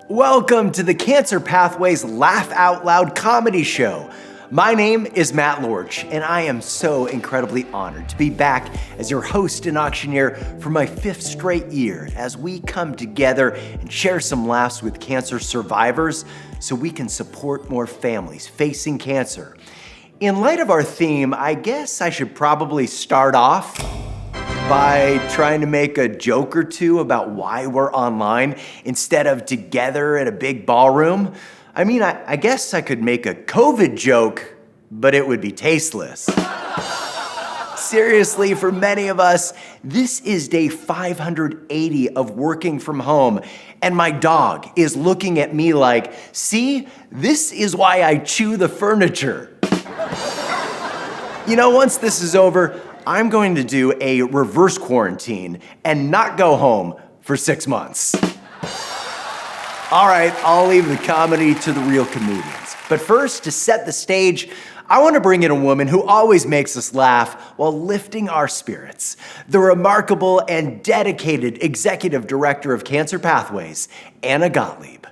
Welcome to the Cancer Pathways Laugh Out Loud comedy show. My name is Matt Lorch, and I am so incredibly honored to be back as your host and auctioneer for my 5th straight year as we come together and share some laughs with cancer survivors so we can support more families facing cancer. In light of our theme, I guess I should probably start off by trying to make a joke or two about why we're online instead of together in a big ballroom. I mean, I guess I could make a COVID joke, but it would be tasteless. Seriously, for many of us, this is day 580 of working from home, and my dog is looking at me like, see, this is why I chew the furniture. You know, once this is over, I'm going to do a reverse quarantine and not go home for 6 months. All right, I'll leave the comedy to the real comedians. But first, to set the stage, I want to bring in a woman who always makes us laugh while lifting our spirits. The remarkable and dedicated Executive Director of Cancer Pathways, Anna Gottlieb.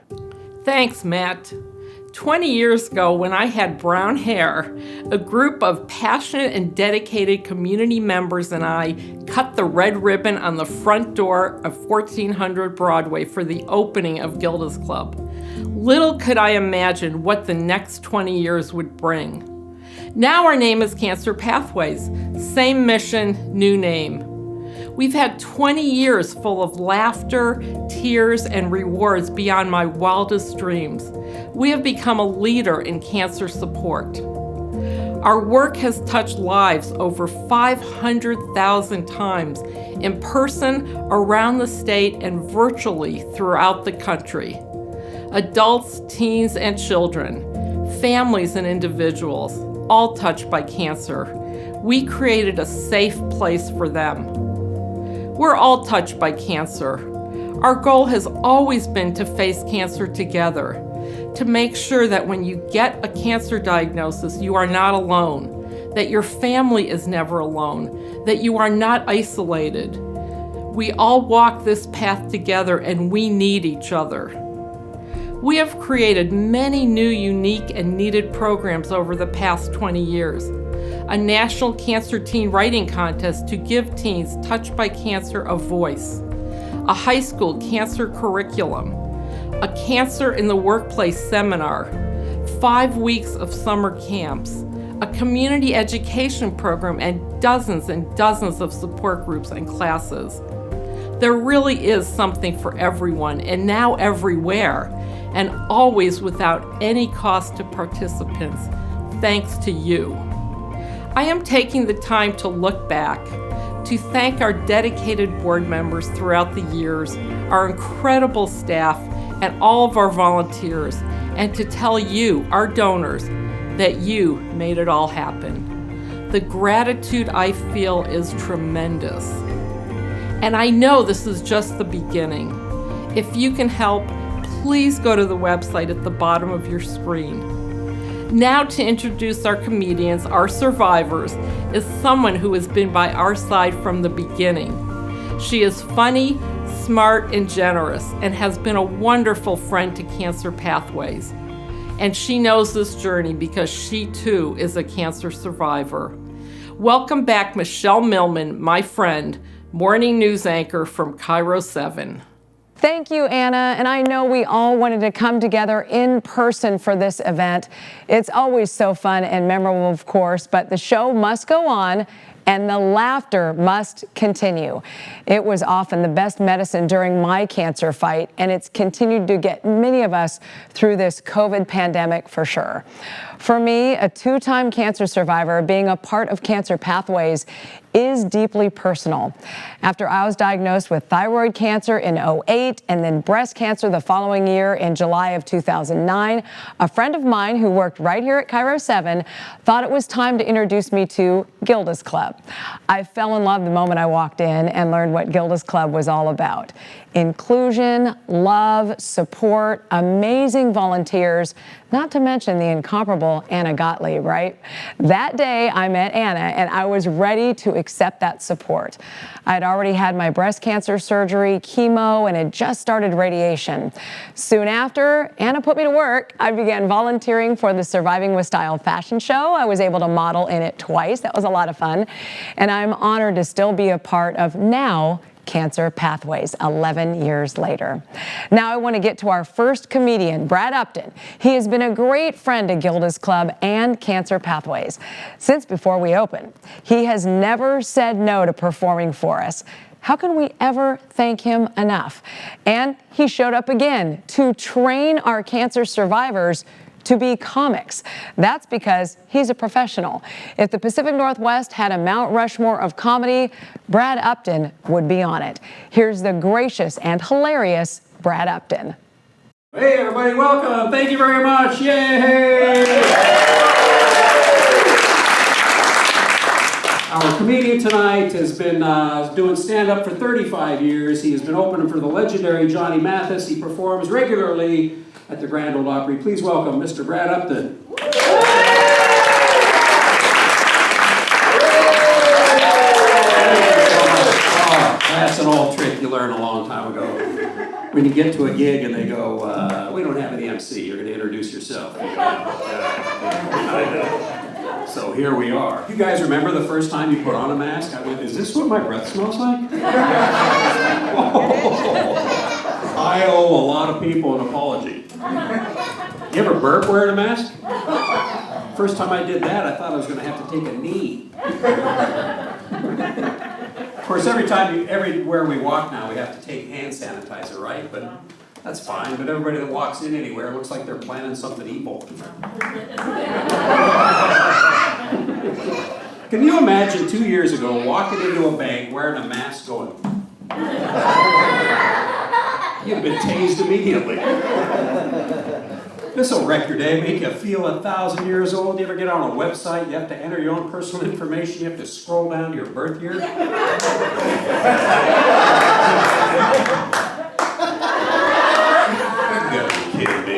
Thanks, Matt. 20 years ago, when I had brown hair, a group of passionate and dedicated community members and I cut the red ribbon on the front door of 1400 Broadway for the opening of Gilda's Club. Little could I imagine what the next 20 years would bring. Now our name is Cancer Pathways. Same mission, new name. We've had 20 years full of laughter, tears, and rewards beyond my wildest dreams. We have become a leader in cancer support. Our work has touched lives over 500,000 times in person, around the state, and virtually throughout the country. Adults, teens, and children, families and individuals, all touched by cancer. We created a safe place for them. We're all touched by cancer. Our goal has always been to face cancer together, to make sure that when you get a cancer diagnosis, you are not alone, that your family is never alone, that you are not isolated. We all walk this path together and we need each other. We have created many new, unique, and needed programs over the past 20 years. A national cancer teen writing contest to give teens touched by cancer a voice, a high school cancer curriculum, a cancer in the workplace seminar, 5 weeks of summer camps, a community education program, and dozens of support groups and classes. There really is something for everyone, and now everywhere, and always without any cost to participants, thanks to you. I am taking the time to look back, to thank our dedicated board members throughout the years, our incredible staff, and all of our volunteers, and to tell you, our donors, that you made it all happen. The gratitude I feel is tremendous. And I know this is just the beginning. If you can help, please go to the website at the bottom of your screen. Now to introduce our comedians, our survivors, is someone who has been by our side from the beginning. She is funny, smart, and generous, and has been a wonderful friend to Cancer Pathways. And she knows this journey because she too is a cancer survivor. Welcome back, Michelle Millman, my friend, morning news anchor from Cairo 7. Thank you, Anna, and I know we all wanted to come together in person for this event. It's always so fun and memorable, of course, but the show must go on and the laughter must continue. It was often the best medicine during my cancer fight, and it's continued to get many of us through this COVID pandemic for sure. For me, a 2-time cancer survivor, being a part of Cancer Pathways is deeply personal. After I was diagnosed with thyroid cancer in 2008 and then breast cancer the following year in July of 2009, a friend of mine who worked right here at Cairo 7 thought it was time to introduce me to Gilda's Club. I fell in love the moment I walked in and learned what Gilda's Club was all about. Inclusion, love, support, amazing volunteers, not to mention the incomparable incredible Anna Gottlieb, right? That day I met Anna and I was ready to accept that support. I'd already had my breast cancer surgery, chemo, and had just started radiation. Soon after, Anna put me to work. I began volunteering for the Surviving with Style fashion show. I was able to model in it twice. That was a lot of fun. And I'm honored to still be a part of now Cancer Pathways 11 years later. Now I want to get to our first comedian, Brad Upton. He has been a great friend to Gilda's Club and Cancer Pathways since before we opened. He has never said no to performing for us. How can we ever thank him enough? And he showed up again to train our cancer survivors to be comics. That's because he's a professional. If the Pacific Northwest had a Mount Rushmore of comedy, Brad Upton would be on it. Here's the gracious and hilarious Brad Upton. Hey everybody, welcome. Thank you very much. Yay! Our comedian tonight has been doing stand-up for 35 years. He has been opening for the legendary Johnny Mathis. He performs regularly at the Grand Ole Opry. Please welcome Mr. Brad Upton. Oh, that's an old trick you learned a long time ago. When you get to a gig and they go, we don't have any MC, you're going to introduce yourself. So here we are. You guys remember the first time you put on a mask? I went, is this what my breath smells like? I owe a lot of people an apology. You ever burp wearing a mask? First time I did that, I thought I was going to have to take a knee. Of course, everywhere we walk now, we have to take hand sanitizer, right? But that's fine. But everybody that walks in anywhere looks like they're planning something evil. Can you imagine 2 years ago walking into a bank wearing a mask going? You'd have been tased immediately. This will wreck your day, make you feel 1,000 years old. You ever get on a website, you have to enter your own personal information, you have to scroll down to your birth year? You gotta be kidding me.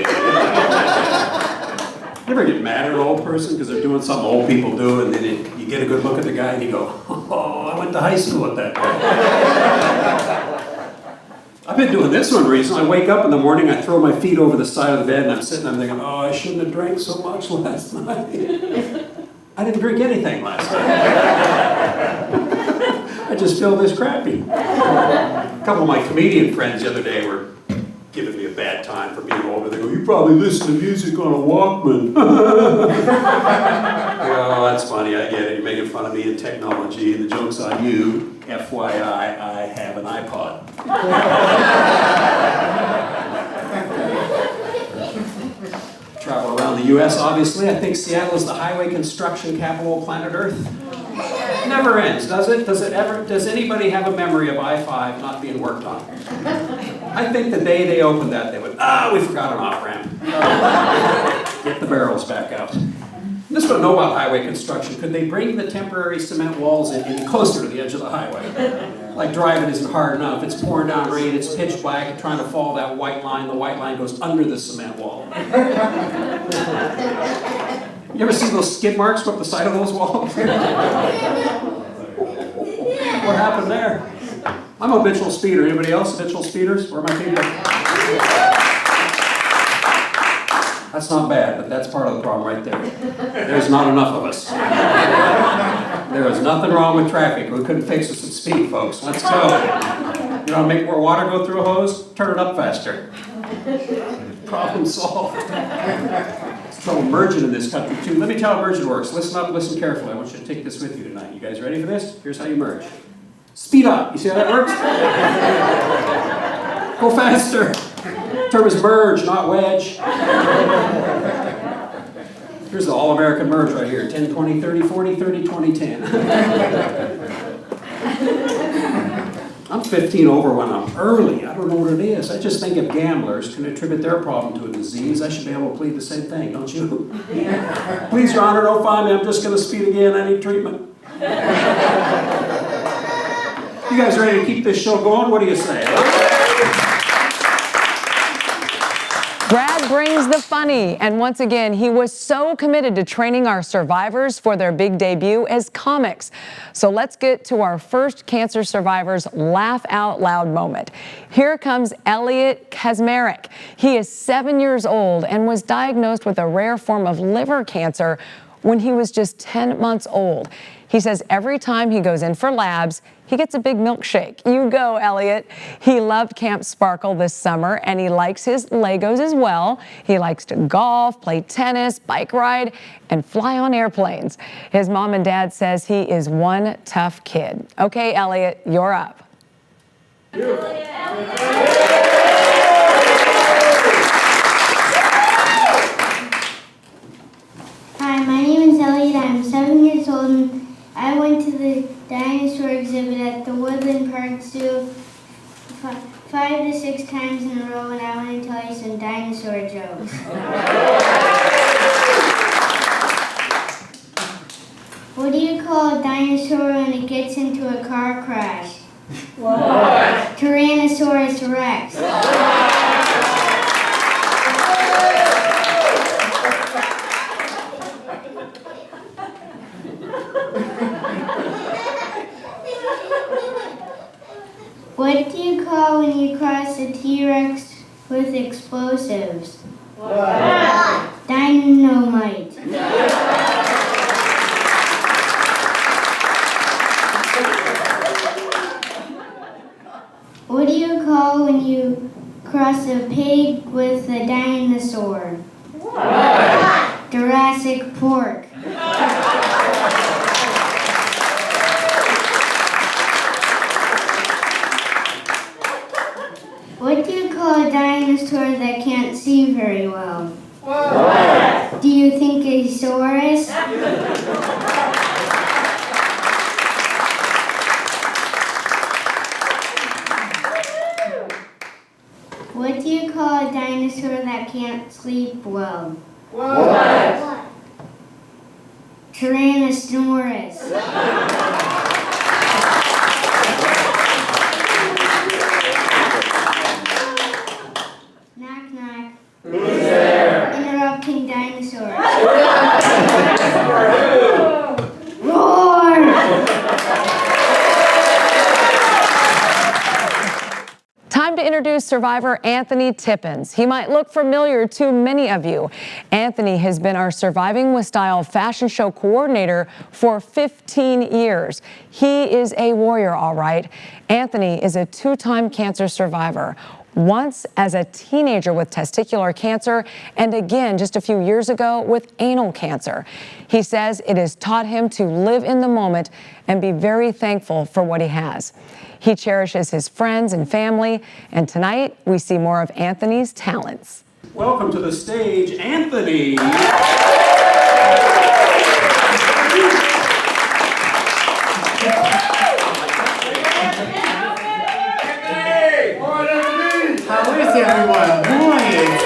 You ever get mad at an old person because they're doing something old people do, and then you get a good look at the guy and you go, oh, I went to high school with that guy. I've been doing this one recently. I wake up in the morning, I throw my feet over the side of the bed, and I'm sitting there thinking, oh, I shouldn't have drank so much last night. I didn't drink anything last night. I just feel this crappy. A couple of my comedian friends the other day were giving me a bad time for being older. They go, you probably listen to music on a Walkman. Oh, that's funny, I get it. You're making fun of me and technology, and the joke's on you. FYI, I have an iPod. Travel around the U.S., obviously. I think Seattle is the highway construction capital of planet Earth. It never ends, does it? Does anybody have a memory of I-5 not being worked on? I think the day they opened that, they went, we forgot an off-ramp. Get the barrels back out. This is what I know about highway construction. Could they bring the temporary cement walls in closer to the edge of the highway? Like driving isn't hard enough. It's pouring down rain, it's pitch black, and trying to follow that white line. The white line goes under the cement wall. You ever see those skid marks go up the side of those walls? What happened there? I'm a habitual speeder. Anybody else habitual speeders? Where are my people? That's not bad, but that's part of the problem right there. There's not enough of us. There is nothing wrong with traffic. We couldn't fix this at speed, folks. Let's go. You want to make more water go through a hose? Turn it up faster. Problem solved. There's trouble merging in this country, too. Let me tell how merging works. Listen up, listen carefully. I want you to take this with you tonight. You guys ready for this? Here's how you merge. Speed up. You see how that works? Go faster. The term is merge, not wedge. Here's the all-American merge right here. 10, 20, 30, 40, 30, 20, 10. I'm 15 over when I'm early. I don't know what it is. I just think if gamblers can attribute their problem to a disease, I should be able to plead the same thing, don't you? Please, Your Honor, don't find me. I'm just going to speed again. I need treatment. You guys ready to keep this show going? What do you say? Brad brings the funny, and once again, he was so committed to training our survivors for their big debut as comics. So let's get to our first cancer survivor's laugh out loud moment. Here comes Elliott Kazmarek. He is 7 years old and was diagnosed with a rare form of liver cancer when he was just 10 months old. He says every time he goes in for labs, he gets a big milkshake. You go, Elliott. He loved Camp Sparkle this summer, and he likes his Legos as well. He likes to golf, play tennis, bike ride, and fly on airplanes. His mom and dad says he is one tough kid. Okay, Elliott, you're up. Hi, my name is Elliott. I'm 7 years old and I went to the dinosaur exhibit at the Woodland Park Zoo 5 to 6 times in a row, and I want to tell you some dinosaur jokes. What do you call a dinosaur when it gets into a car crash? What? Tyrannosaurus Rex. What do you call when you cross a T-Rex with explosives? What? Dynamite. What do you call when you cross a pig with a dinosaur? What? Jurassic Pork. What do you call a dinosaur that can't see very well? What? Do you think a saurus? What do you call a dinosaur that can't sleep well? What? Tyrannosaurus. Knock, knock. Who's there? Interrupting dinosaurs. Roar! Time to introduce survivor Anthony Tippins. He might look familiar to many of you. Anthony has been our Surviving with Style fashion show coordinator for 15 years. He is a warrior, all right. Anthony is a two-time cancer survivor. Once as a teenager with testicular cancer, and again just a few years ago with anal cancer. He says it has taught him to live in the moment and be very thankful for what he has. He cherishes his friends and family, and tonight we see more of Anthony's talents. Welcome to the stage, Anthony. How is everyone doing?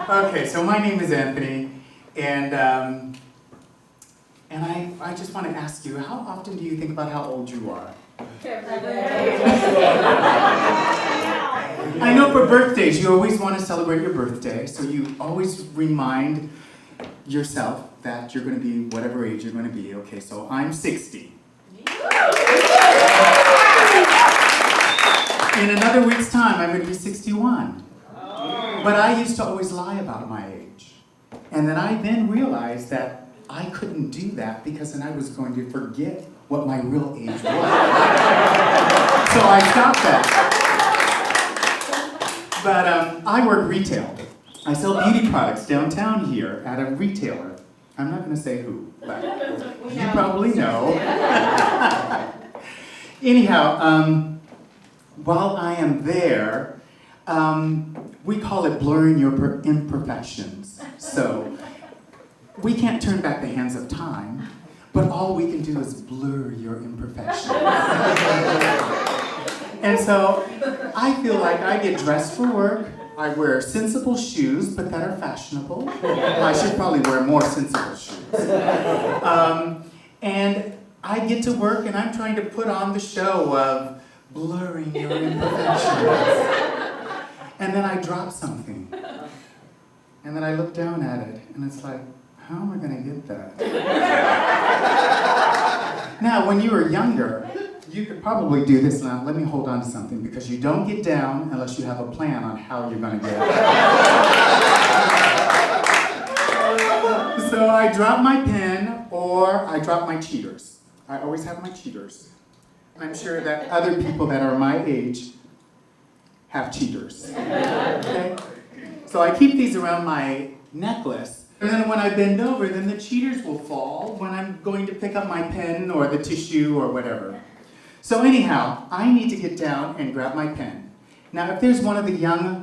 Okay, so my name is Anthony, and I just want to ask you, how often do you think about how old you are? I know for birthdays, you always want to celebrate your birthday, so you always remind yourself that you're going to be whatever age you're going to be. Okay, so I'm 60. In another week's time, I'm going to be 61. But I used to always lie about my age. And then I realized that I couldn't do that because then I was going to forget what my real age was. So I stopped that. But I work retail. I sell beauty products downtown here at a retailer. I'm not going to say who, but you probably know. Anyhow, while I am there, we call it blurring your imperfections. So we can't turn back the hands of time, but all we can do is blur your imperfections. And so I feel like I get dressed for work. I wear sensible shoes, but that are fashionable. I should probably wear more sensible shoes. And I get to work and I'm trying to put on the show of blurring your imperfections. And then I drop something. And then I look down at it and it's like, how am I gonna get that? Now, when you were younger, you could probably do this. Now, let me hold on to something, because you don't get down unless you have a plan on how you're gonna get it. So I drop my pen or I drop my cheaters. I always have my cheaters. I'm sure that other people that are my age have cheaters. Okay? So I keep these around my necklace. And then when I bend over, then the cheaters will fall when I'm going to pick up my pen or the tissue or whatever. So anyhow, I need to get down and grab my pen. Now, if there's one of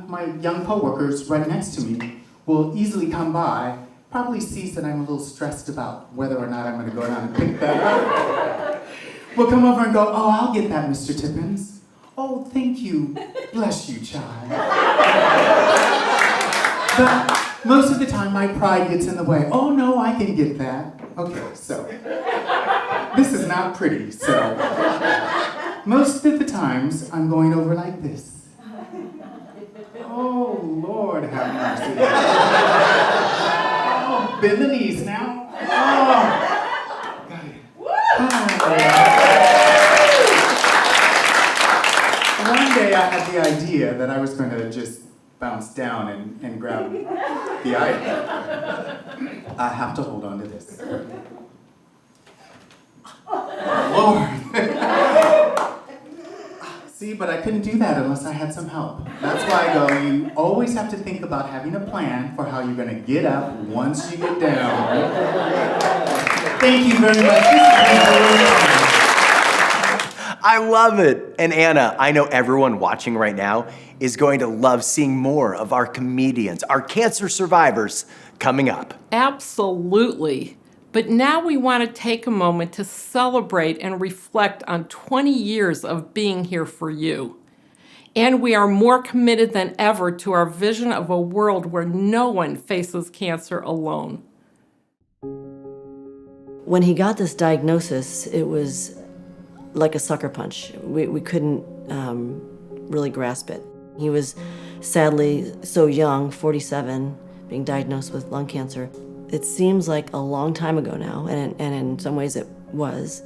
my young coworkers right next to me, will easily come by, probably sees that I'm a little stressed about whether or not I'm going to go down and pick that up. Will come over and go, oh, I'll get that, Mr. Tippins. Oh, thank you. Bless you, child. But most of the time, my pride gets in the way. Oh, no, I can get that. Okay, so this is not pretty, so most of the times, I'm going over like this. Oh, Lord, have mercy. Oh, bend the knees now. Oh, got it. One day I had the idea that I was going to just bounce down and grab the item. I have to hold on to this. Lord. See, but I couldn't do that unless I had some help. That's why I go, you always have to think about having a plan for how you're going to get up once you get down. Thank you very much. I love it. And Anna, I know everyone watching right now is going to love seeing more of our comedians, our cancer survivors coming up. Absolutely. But now we want to take a moment to celebrate and reflect on 20 years of being here for you. And we are more committed than ever to our vision of a world where no one faces cancer alone. When he got this diagnosis, it was like a sucker punch. We couldn't really grasp it. He was sadly so young, 47, being diagnosed with lung cancer. It seems like a long time ago now, and in some ways it was.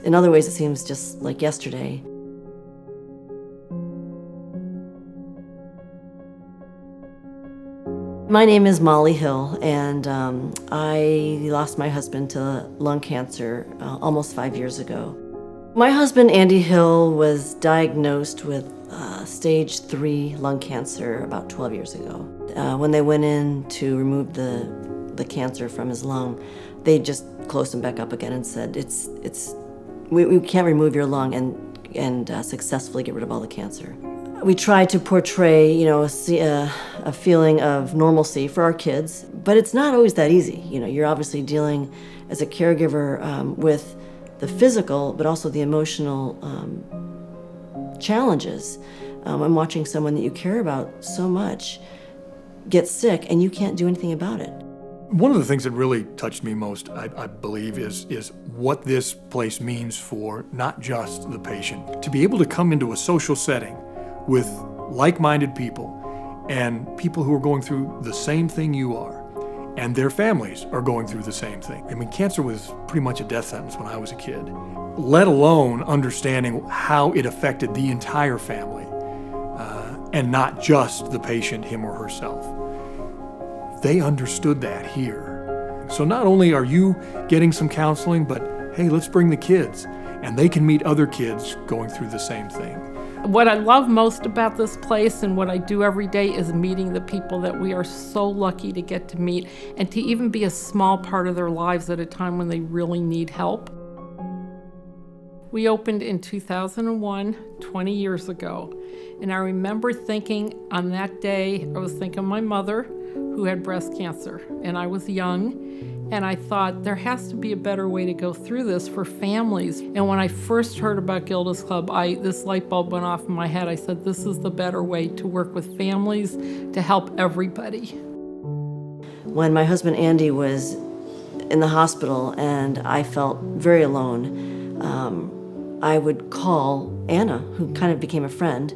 In other ways, it seems just like yesterday. My name is Molly Hill, and I lost my husband to lung cancer almost 5 years ago. My husband, Andy Hill, was diagnosed with stage 3 lung cancer about 12 years ago. When they went in to remove the cancer from his lung, they just closed him back up again and said, we can't remove your lung and successfully get rid of all the cancer. We try to portray, a feeling of normalcy for our kids, but it's not always that easy. You're obviously dealing as a caregiver with the physical, but also the emotional challenges. I'm watching someone that you care about so much get sick, and you can't do anything about it. One of the things that really touched me most, I believe, is what this place means for not just the patient. To be able to come into a social setting with like-minded people and people who are going through the same thing you are, and their families are going through the same thing. I mean, cancer was pretty much a death sentence when I was a kid, let alone understanding how it affected the entire family, and not just the patient, him or herself. They understood that here. So not only are you getting some counseling, but hey, let's bring the kids, and they can meet other kids going through the same thing. What I love most about this place and what I do every day is meeting the people that we are so lucky to get to meet and to even be a small part of their lives at a time when they really need help. We opened in 2001, 20 years ago, and I remember thinking on that day, I was thinking of my mother who had breast cancer, and I was young, and I thought there has to be a better way to go through this for families. And when I first heard about Gilda's Club, this light bulb went off in my head. I said, this is the better way to work with families to help everybody. When my husband Andy was in the hospital and I felt very alone, I would call Anna, who kind of became a friend,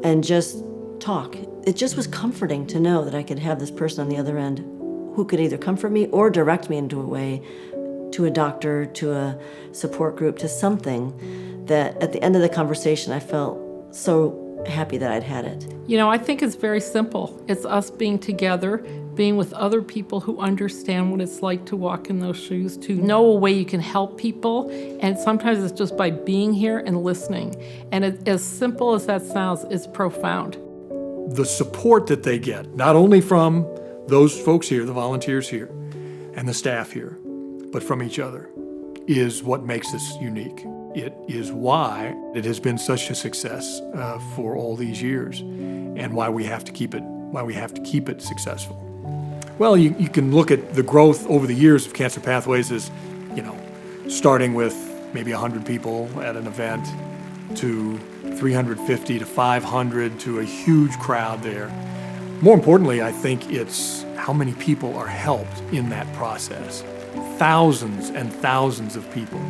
and just talk. It just was comforting to know that I could have this person on the other end who could either comfort me or direct me into a way, to a doctor, to a support group, to something that at the end of the conversation I felt so happy that I'd had it. You know, I think it's very simple. It's us being together, being with other people who understand what it's like to walk in those shoes, to know a way you can help people, and sometimes it's just by being here and listening. And as simple as that sounds, it's profound. The support that they get, not only from those folks here, the volunteers here, and the staff here, but from each other, is what makes this unique. It is why it has been such a success for all these years, and why we have to keep it successful. Well, you can look at the growth over the years of Cancer Pathways as, starting with maybe 100 people at an event to 350 to 500 to a huge crowd there. More importantly, I think it's how many people are helped in that process. Thousands and thousands of people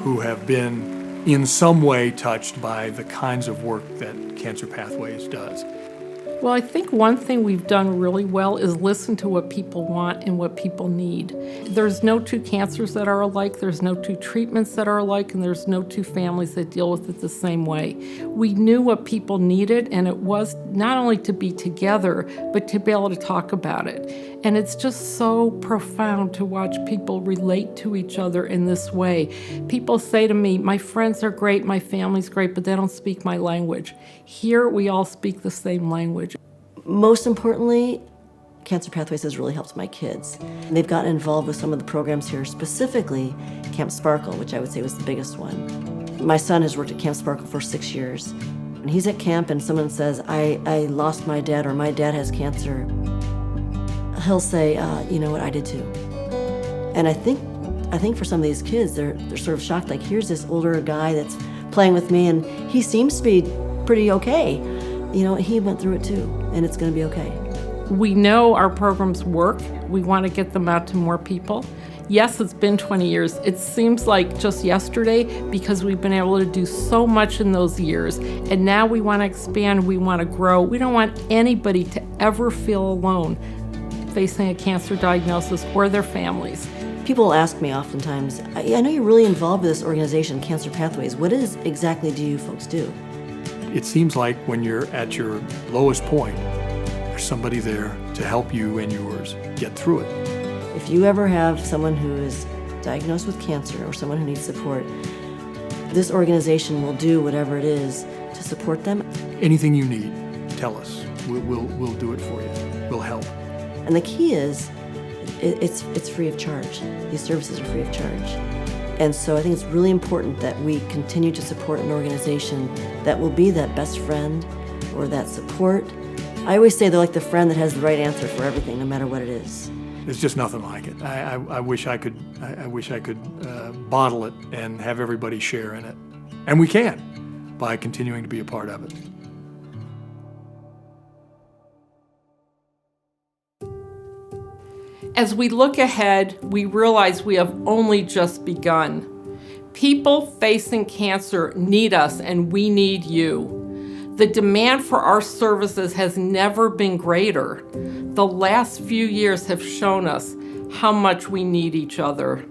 who have been in some way touched by the kinds of work that Cancer Pathways does. Well, I think one thing we've done really well is listen to what people want and what people need. There's no two cancers that are alike, there's no two treatments that are alike, and there's no two families that deal with it the same way. We knew what people needed, and it was not only to be together, but to be able to talk about it. And it's just so profound to watch people relate to each other in this way. People say to me, my friends are great, my family's great, but they don't speak my language. Here, we all speak the same language. Most importantly, Cancer Pathways has really helped my kids. They've gotten involved with some of the programs here, specifically Camp Sparkle, which I would say was the biggest one. My son has worked at Camp Sparkle for 6 years. When he's at camp and someone says, I lost my dad, or my dad has cancer, he'll say, you know what, I did too. And I think for some of these kids, they're sort of shocked, like, here's this older guy that's playing with me and he seems to be pretty okay. He went through it too, and it's gonna be okay. We know our programs work. We want to get them out to more people. Yes, it's been 20 years. It seems like just yesterday because we've been able to do so much in those years. And now we want to expand, we want to grow. We don't want anybody to ever feel alone facing a cancer diagnosis, or their families. People ask me oftentimes, I know you're really involved with this organization, Cancer Pathways. What exactly do you folks do? It seems like when you're at your lowest point, there's somebody there to help you and yours get through it. If you ever have someone who is diagnosed with cancer or someone who needs support, this organization will do whatever it is to support them. Anything you need, tell us. We'll do it for you. We'll help. And the key is, it's free of charge. These services are free of charge. And so I think it's really important that we continue to support an organization that will be that best friend or that support. I always say they're like the friend that has the right answer for everything, no matter what it is. There's just nothing like it. I wish I could bottle it and have everybody share in it. And we can, by continuing to be a part of it. As we look ahead, we realize we have only just begun. People facing cancer need us, and we need you. The demand for our services has never been greater. The last few years have shown us how much we need each other.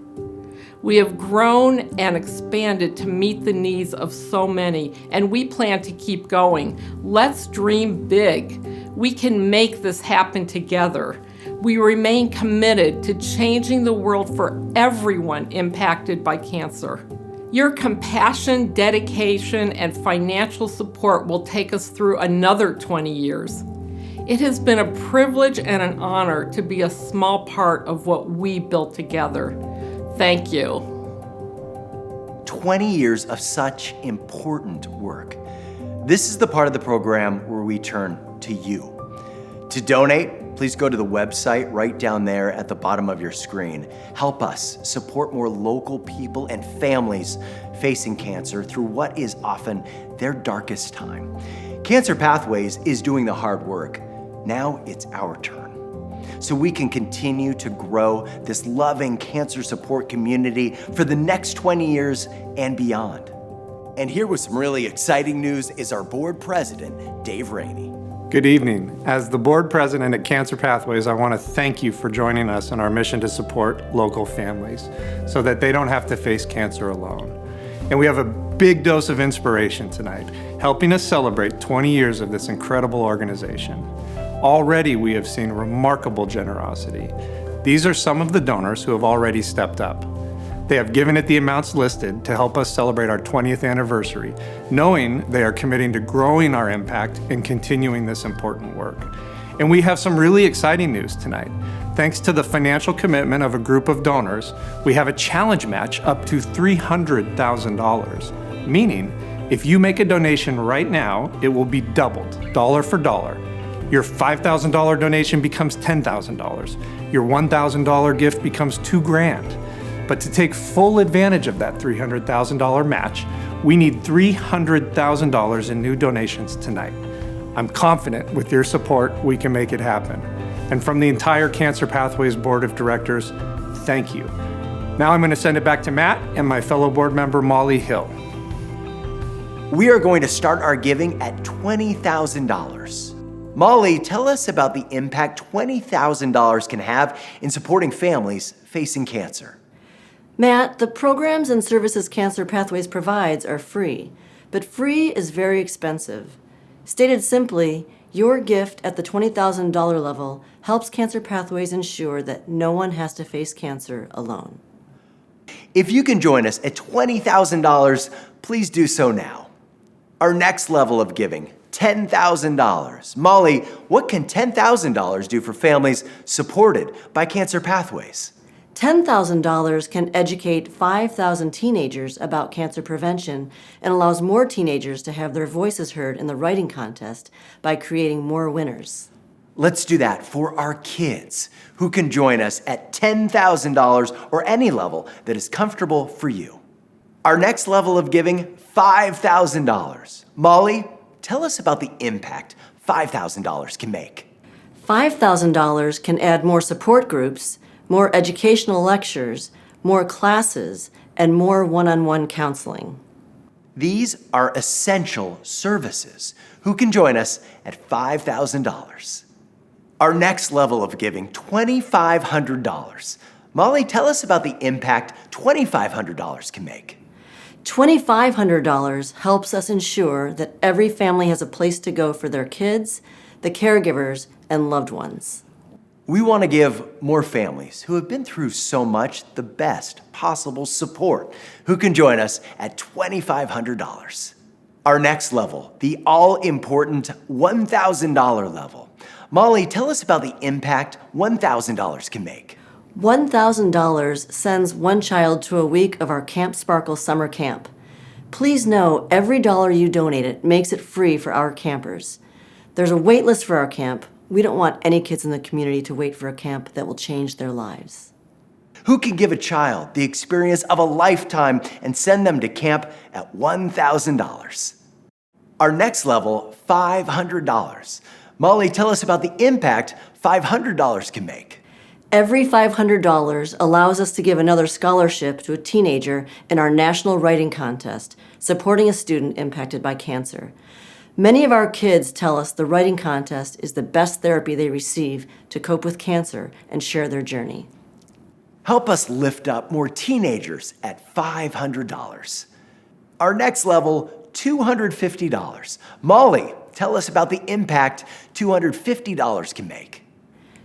We have grown and expanded to meet the needs of so many, and we plan to keep going. Let's dream big. We can make this happen together. We remain committed to changing the world for everyone impacted by cancer. Your compassion, dedication, and financial support will take us through another 20 years. It has been a privilege and an honor to be a small part of what we built together. Thank you. 20 years of such important work. This is the part of the program where we turn to you. To donate, please go to the website right down there at the bottom of your screen. Help us support more local people and families facing cancer through what is often their darkest time. Cancer Pathways is doing the hard work. Now it's our turn. so we can continue to grow this loving cancer support community for the next 20 years and beyond. And here with some really exciting news is our board president, Dave Rainey. Good evening. As the board president at Cancer Pathways, I want to thank you for joining us in our mission to support local families so that they don't have to face cancer alone. And we have a big dose of inspiration tonight, helping us celebrate 20 years of this incredible organization. Already we have seen remarkable generosity. These are some of the donors who have already stepped up. They have given at the amounts listed to help us celebrate our 20th anniversary, knowing they are committing to growing our impact and continuing this important work. And we have some really exciting news tonight. Thanks to the financial commitment of a group of donors, we have a challenge match up to $300,000, meaning if you make a donation right now, it will be doubled, dollar for dollar. Your $5,000 donation becomes $10,000. Your $1,000 gift becomes $2,000. But to take full advantage of that $300,000 match, we need $300,000 in new donations tonight. I'm confident with your support, we can make it happen. And from the entire Cancer Pathways Board of Directors, thank you. Now I'm going to send it back to Matt and my fellow board member, Molly Hill. We are going to start our giving at $20,000. Molly, tell us about the impact $20,000 can have in supporting families facing cancer. Matt, the programs and services Cancer Pathways provides are free, but free is very expensive. Stated simply, your gift at the $20,000 level helps Cancer Pathways ensure that no one has to face cancer alone. If you can join us at $20,000, please do so now. Our next level of giving, $10,000. Molly, what can $10,000 do for families supported by Cancer Pathways? $10,000 can educate 5,000 teenagers about cancer prevention and allows more teenagers to have their voices heard in the writing contest by creating more winners. Let's do that for our kids who can join us at $10,000 or any level that is comfortable for you. Our next level of giving, $5,000. Molly, tell us about the impact $5,000 can make. $5,000 can add more support groups, more educational lectures, more classes, and more one-on-one counseling. These are essential services. Who can join us at $5,000? Our next level of giving, $2,500. Molly, tell us about the impact $2,500 can make. $2,500 helps us ensure that every family has a place to go for their kids, the caregivers, and loved ones. We want to give more families who have been through so much the best possible support. Who can join us at $2,500? Our next level, the all-important $1,000 level. Molly, tell us about the impact $1,000 can make. $1,000 sends one child to a week of our Camp Sparkle summer camp. Please know every dollar you donate makes it free for our campers. There's a wait list for our camp. We don't want any kids in the community to wait for a camp that will change their lives. Who can give a child the experience of a lifetime and send them to camp at $1,000? Our next level, $500. Molly, tell us about the impact $500 can make. Every $500 allows us to give another scholarship to a teenager in our national writing contest, supporting a student impacted by cancer. Many of our kids tell us the writing contest is the best therapy they receive to cope with cancer and share their journey. Help us lift up more teenagers at $500. Our next level, $250. Molly, tell us about the impact $250 can make.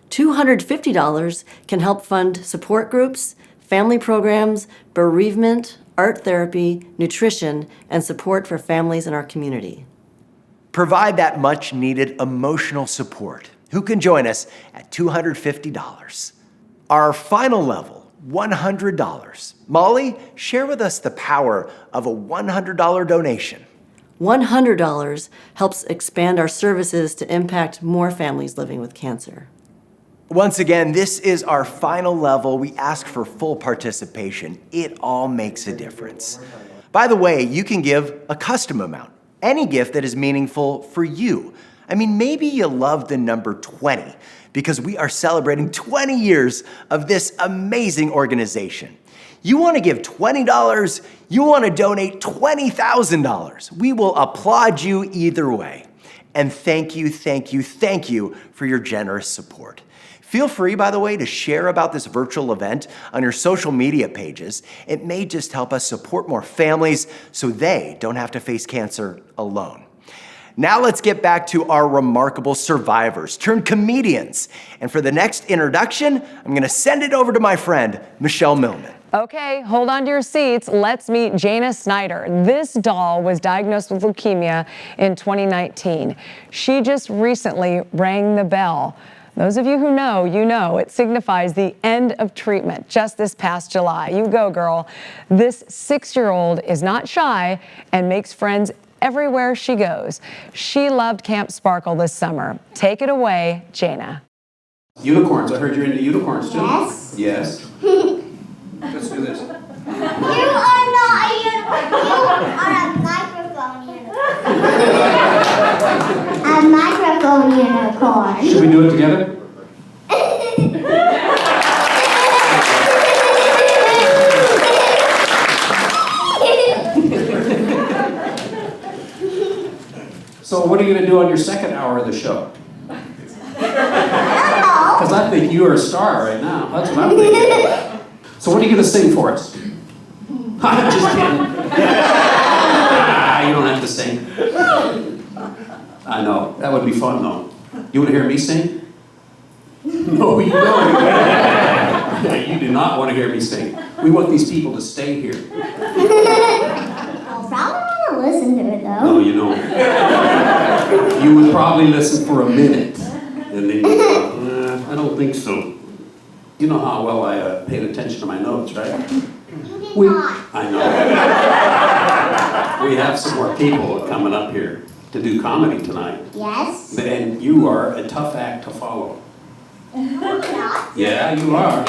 $250 can help fund support groups, family programs, bereavement, art therapy, nutrition, and support for families in our community. Provide that much needed emotional support. Who can join us at $250? Our final level, $100. Molly, share with us the power of a $100 donation. $100 helps expand our services to impact more families living with cancer. Once again, this is our final level. We ask for full participation. It all makes a difference. By the way, you can give a custom amount. Any gift that is meaningful for you. I mean, maybe you love the number 20. because we are celebrating 20 years of this amazing organization. You want to give $20, you want to donate $20,000. We will applaud you either way. And thank you for your generous support. Feel free, by the way, to share about this virtual event on your social media pages. It may just help us support more families so they don't have to face cancer alone. Now let's get back to our remarkable survivors turned comedians. And for the next introduction, I'm going to send it over to my friend, Michelle Millman. Okay, hold on to your seats. Let's meet Jaina Snyder. This doll was diagnosed with leukemia in 2019. She just recently rang the bell. Those of you who know, you know, it signifies the end of treatment just this past July. You go, girl. This 6-year-old is not shy and makes friends everywhere she goes. She loved Camp Sparkle this summer. Take it away, Jaina. Unicorns. I heard you're into unicorns too. Yes. Yes. Let's do this. You are not a unicorn. You are a microphone unicorn. A microphone unicorn. Should we do it together? So what are you going to do on your second hour of the show? Because I think you are a star right now. That's what I'm thinking. So what are you going to sing for us? I'm just kidding. You don't have to sing. I know. That would be fun, though. You want to hear me sing? No, you don't. You do not want to hear me sing. We want these people to stay here. I'll probably want to listen to it, though. No, you don't. You would probably listen for a minute. And then you go, I don't think so. You know how well I paid attention to my notes, right? You did not. I know. We have some more people coming up here to do comedy tonight. Yes. And you are a tough act to follow. Not. Yeah, you are.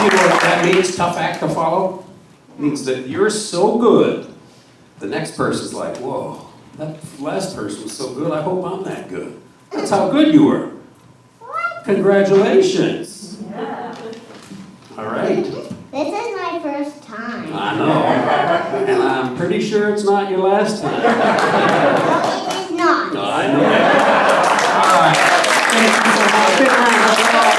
You know what that means, tough act to follow? It means that you're so good, the next person's like, whoa, that last person was so good, I hope I'm that good. That's how good you were. Congratulations. All right. This is my first time. I know. And I'm pretty sure it's not your last time. It is not. No, I know. All right. Thank you so much. Big round of applause.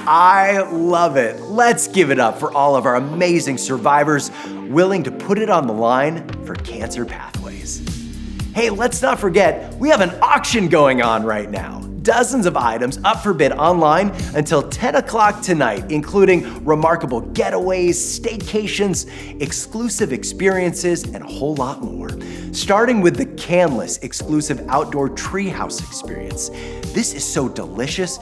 I love it. Let's give it up for all of our amazing survivors willing to put it on the line for Cancer Pathways. Hey, let's not forget, we have an auction going on right now. Dozens of items up for bid online until 10 o'clock tonight, including remarkable getaways, staycations, exclusive experiences, and a whole lot more. Starting with the Canlis exclusive outdoor treehouse experience. This is so delicious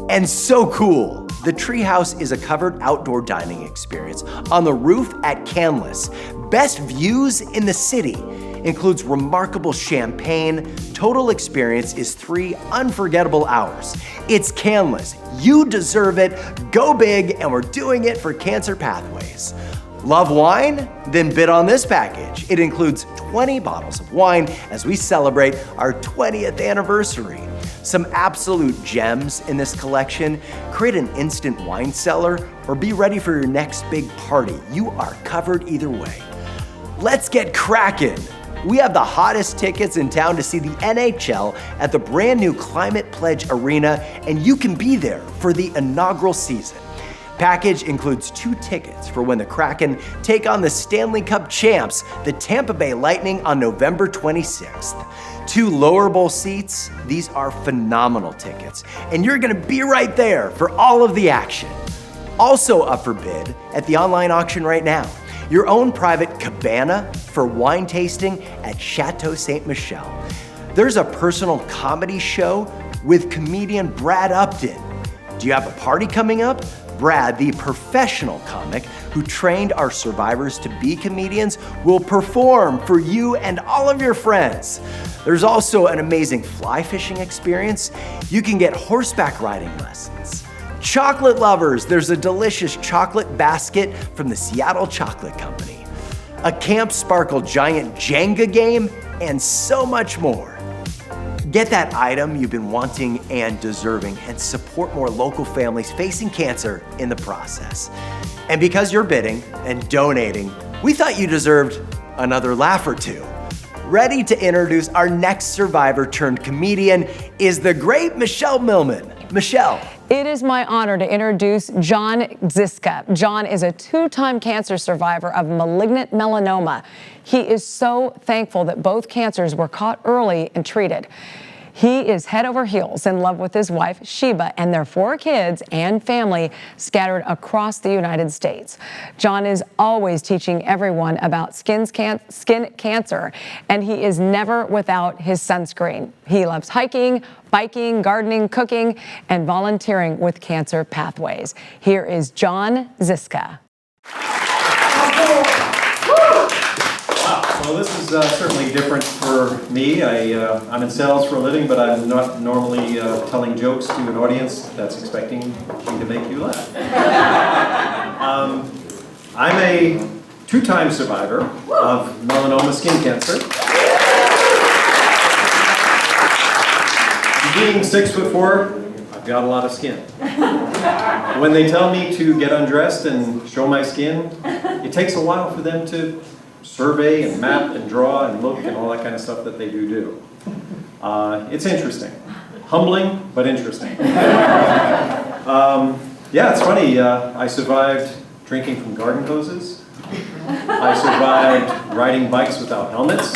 and so cool. The treehouse is a covered outdoor dining experience on the roof at Canlis. Best views in the city. Includes remarkable champagne. Total experience is 3 unforgettable hours. It's Canlis. You deserve it. Go big, and we're doing it for Cancer Pathways. Love wine? Then bid on this package. It includes 20 bottles of wine as we celebrate our 20th anniversary. Some absolute gems in this collection. Create an instant wine cellar or be ready for your next big party. You are covered either way. Let's get cracking. We have the hottest tickets in town to see the NHL at the brand new Climate Pledge Arena, and you can be there for the inaugural season. Package includes 2 tickets for when the Kraken take on the Stanley Cup champs, the Tampa Bay Lightning, on November 26th. 2 lower bowl seats. These are phenomenal tickets, and you're gonna be right there for all of the action. Also up for bid at the online auction right now. Your own private cabana for wine tasting at Chateau Ste. Michelle. There's a personal comedy show with comedian Brad Upton. Do you have a party coming up? Brad, the professional comic who trained our survivors to be comedians, will perform for you and all of your friends. There's also an amazing fly fishing experience. You can get horseback riding lessons. Chocolate lovers, there's a delicious chocolate basket from the Seattle Chocolate Company. a Camp Sparkle giant Jenga game, and so much more. Get that item you've been wanting and deserving, and support more local families facing cancer in the process. And because you're bidding and donating, we thought you deserved another laugh or two. Ready to introduce our next survivor turned comedian is the great Michelle Millman. Michelle. It is my honor to introduce John Ziska. John is a two-time cancer survivor of malignant melanoma. He is so thankful that both cancers were caught early and treated. He is head over heels in love with his wife, Sheba, and their 4 kids and family scattered across the United States. John is always teaching everyone about skin cancer, and he is never without his sunscreen. He loves hiking, biking, gardening, cooking, and volunteering with Cancer Pathways. Here is John Ziska. Well, this is certainly different for me. I'm in sales for a living, but I'm not normally telling jokes to an audience that's expecting me to make you laugh. I'm a 2-time survivor of melanoma skin cancer. Being 6'4", I've got a lot of skin. When they tell me to get undressed and show my skin, it takes a while for them to survey and map and draw and look and all that kind of stuff that they do. It's interesting. Humbling, but interesting. Yeah, it's funny. I survived drinking from garden hoses. I survived riding bikes without helmets.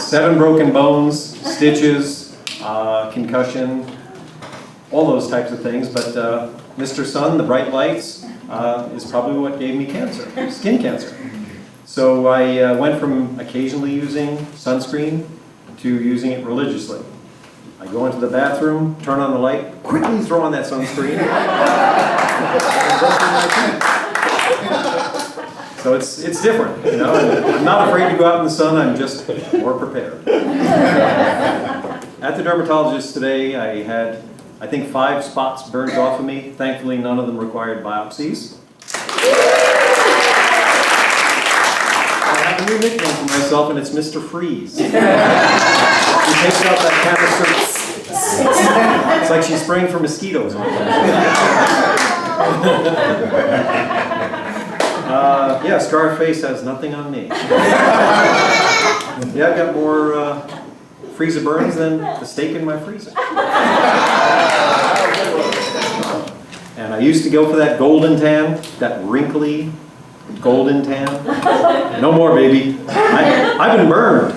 7 broken bones, stitches, concussion, all those types of things. But Mr. Sun, the bright lights, is probably what gave me cancer, skin cancer. So I went from occasionally using sunscreen to using it religiously. I go into the bathroom, turn on the light, quickly throw on that sunscreen. So it's different, you know. And I'm not afraid to go out in the sun. I'm just more prepared. At the dermatologist today, I had, I think, 5 spots burned off of me. Thankfully, none of them required biopsies. I have a new nickname for myself, and it's Mr. Freeze. She takes out that canister. It's like she's spraying for mosquitoes. Yeah, Scarface has nothing on me. Yeah, I've got more freezer burns than the steak in my freezer. And I used to go for that golden tan, that wrinkly golden tan. No more, baby. I've been burned.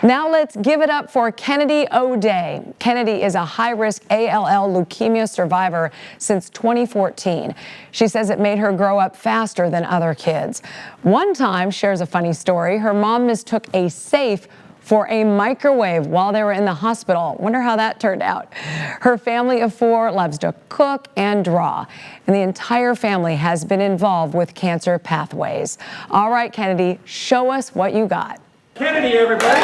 Now let's give it up for Kennedy O'Day. Kennedy is a high-risk ALL leukemia survivor since 2014. She says it made her grow up faster than other kids. One time, shares a funny story, her mom mistook a safe for a microwave while they were in the hospital. Wonder how that turned out. Her family of 4 loves to cook and draw, and the entire family has been involved with Cancer Pathways. All right, Kennedy, show us what you got. Kennedy, everybody.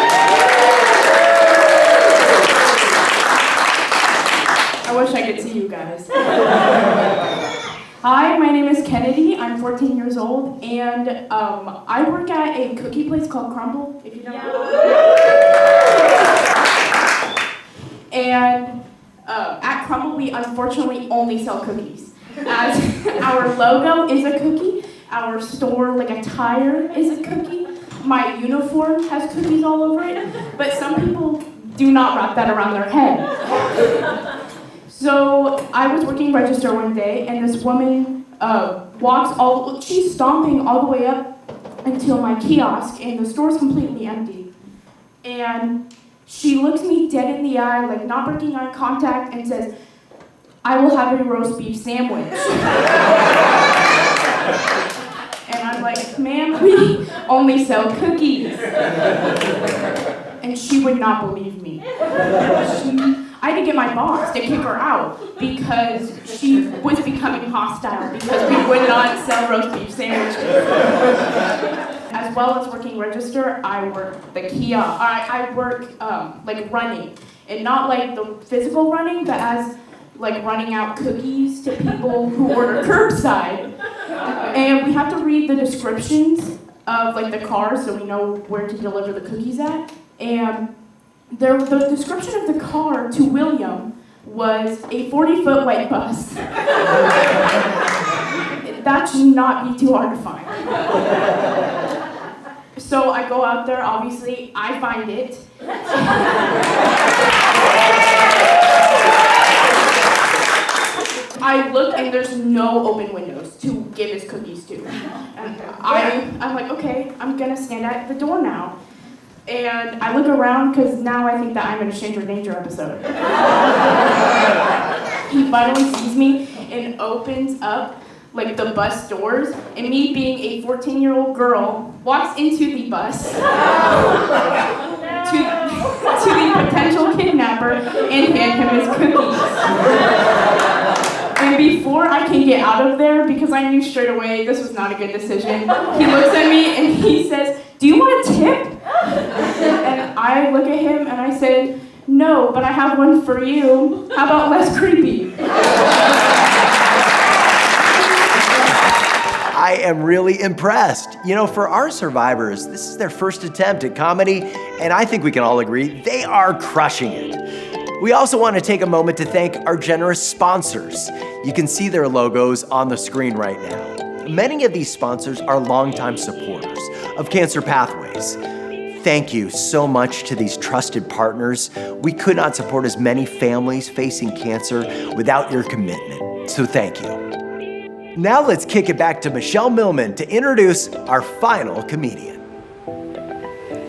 I wish I could see you guys. Hi, my name is Kennedy. I'm 14 years old, and I work at a cookie place called Crumble, if you know. And at Crumble, we unfortunately only sell cookies. As our logo is a cookie, our store, like attire, is a cookie. My uniform has cookies all over it, but some people do not wrap that around their head. So I was working register one day, and this woman she's stomping all the way up until my kiosk, and the store's completely empty. And she looks me dead in the eye, like not breaking eye contact, and says, "I will have a roast beef sandwich." And I'm like, "Ma'am, we only sell cookies." And she would not believe me. I had to get my boss to kick her out because she was becoming hostile because we would not sell roast beef sandwiches. As as well as working register, I work the kiosk. I work like running, and not like the physical running, but as like running out cookies to people who order curbside. And we have to read the descriptions of like the car so we know where to deliver the cookies at. And the description of the car to William was a 40-foot white bus. That should not be too hard to find. So I go out there, obviously, I find it. I look and there's no open windows to give his cookies to. And I'm like, okay, I'm gonna stand at the door now. And I look around because now I think that I'm in a Stranger Danger episode. He finally sees me and opens up like the bus doors, and me being a 14-year-old girl walks into the bus to the potential kidnapper and hand him his cookies. And before I can get out of there, because I knew straight away this was not a good decision, he looks at me and he says, "Do you want a tip?" And I look at him and I said, "No, but I have one for you. How about less creepy?" I am really impressed. You know, for our survivors, this is their first attempt at comedy, and I think we can all agree they are crushing it. We also want to take a moment to thank our generous sponsors. You can see their logos on the screen right now. Many of these sponsors are longtime supporters of Cancer Pathways. Thank you so much to these trusted partners. We could not support as many families facing cancer without your commitment, so thank you. Now let's kick it back to Michelle Millman to introduce our final comedian.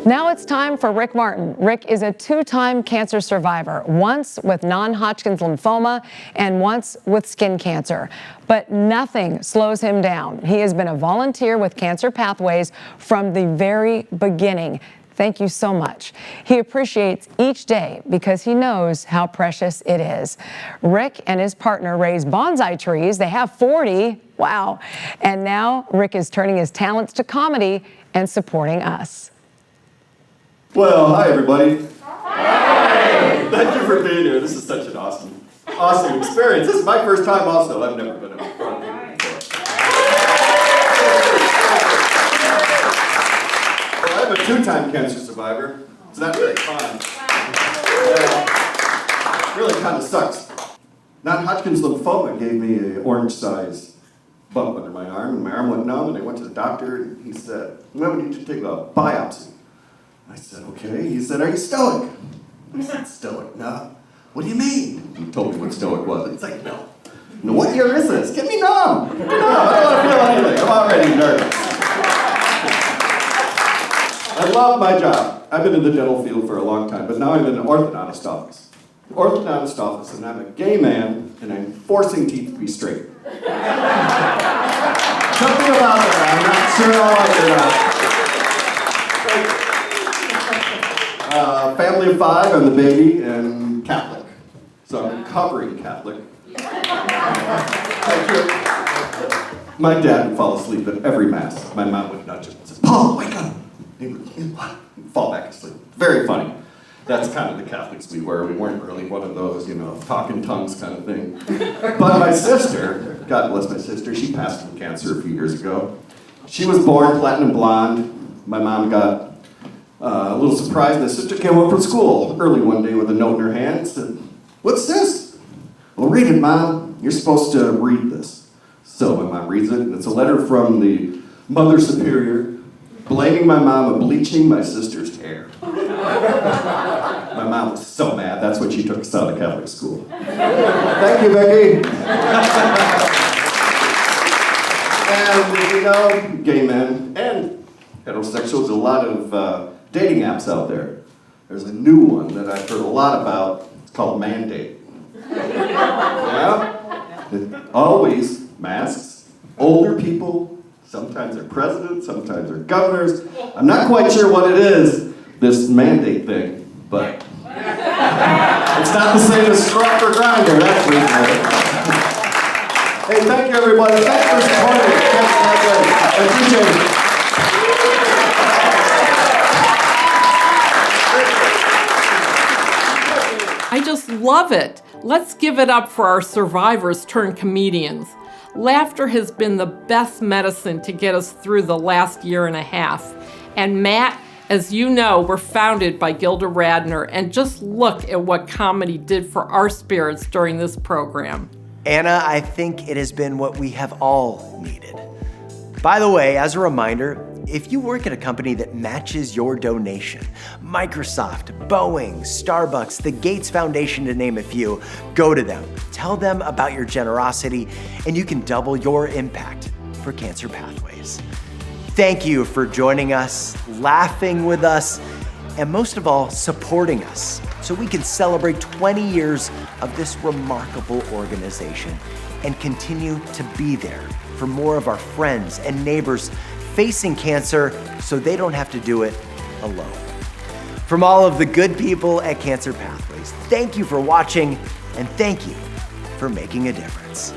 Now it's time for Rick Martin. Rick is a two-time cancer survivor, once with non-Hodgkin's lymphoma and once with skin cancer. But nothing slows him down. He has been a volunteer with Cancer Pathways from the very beginning. Thank you so much. He appreciates each day because he knows how precious it is. Rick and his partner raise bonsai trees. They have 40. Wow. And now Rick is turning his talents to comedy and supporting us. Well, hi everybody. Hi. Thank you for being here. This is such an awesome experience. This is my first time also. I've never been in front of people before. Well, I'm a two-time cancer survivor, so that's really fun. Really kind of sucks. Non-Hodgkin's lymphoma gave me an orange-sized bump under my arm, and my arm went numb, and I went to the doctor, and he said, "Well, we need you to take a biopsy." I said, "Okay." He said, "Are you stoic?" I said, "Stoic? No." "What do you mean?" He told me what stoic was. It's like, no. "No, what year is this? Get me numb. Get me numb. I don't want to feel anything. I'm already nervous." I love my job. I've been in the dental field for a long time, but now I'm in an orthodontist office. Orthodontist office, and I'm a gay man, and I'm forcing teeth to be straight. Something about that. I'm not sure I like it. Family of 5, I'm the baby, and Catholic. So I'm a recovering Catholic. My dad would fall asleep at every Mass. My mom would nudge him and say, "Paul, wake up!" He would fall back asleep. Very funny. That's kind of the Catholics we were. We weren't really one of those, talk in tongues kind of thing. But my sister, God bless my sister, she passed from cancer a few years ago. She was born platinum blonde. My mom got a little surprised. My sister came home from school early one day with a note in her hand and said, "What's this?" "Well, read it, Mom. You're supposed to read this." So my mom reads it, and it's a letter from the Mother Superior blaming my mom for bleaching my sister's hair. My mom was so mad. That's when she took us out of Catholic school. Thank you, Becky. And, gay men and heterosexuals, a lot of dating apps out there. There's a new one that I've heard a lot about. It's called Mandate. Yeah? Always masks, older people, sometimes they're presidents, sometimes they're governors. I'm not quite sure what it is, this mandate thing, but it's not the same as Struck or Grinder, that's for sure. Hey, thank you everybody. Thanks for supporting. I appreciate it. love it. Let's give it up for our survivors turned comedians. Laughter has been the best medicine to get us through the last year and a half. And Matt, as you know, we're founded by Gilda Radner, and just look at what comedy did for our spirits during this program. Anna, I think it has been what we have all needed. By the way, as a reminder, if you work at a company that matches your donation, Microsoft, Boeing, Starbucks, the Gates Foundation to name a few, go to them, tell them about your generosity, and you can double your impact for Cancer Pathways. Thank you for joining us, laughing with us, and most of all, supporting us so we can celebrate 20 years of this remarkable organization and continue to be there for more of our friends and neighbors facing cancer so they don't have to do it alone. From all of the good people at Cancer Pathways, thank you for watching and thank you for making a difference.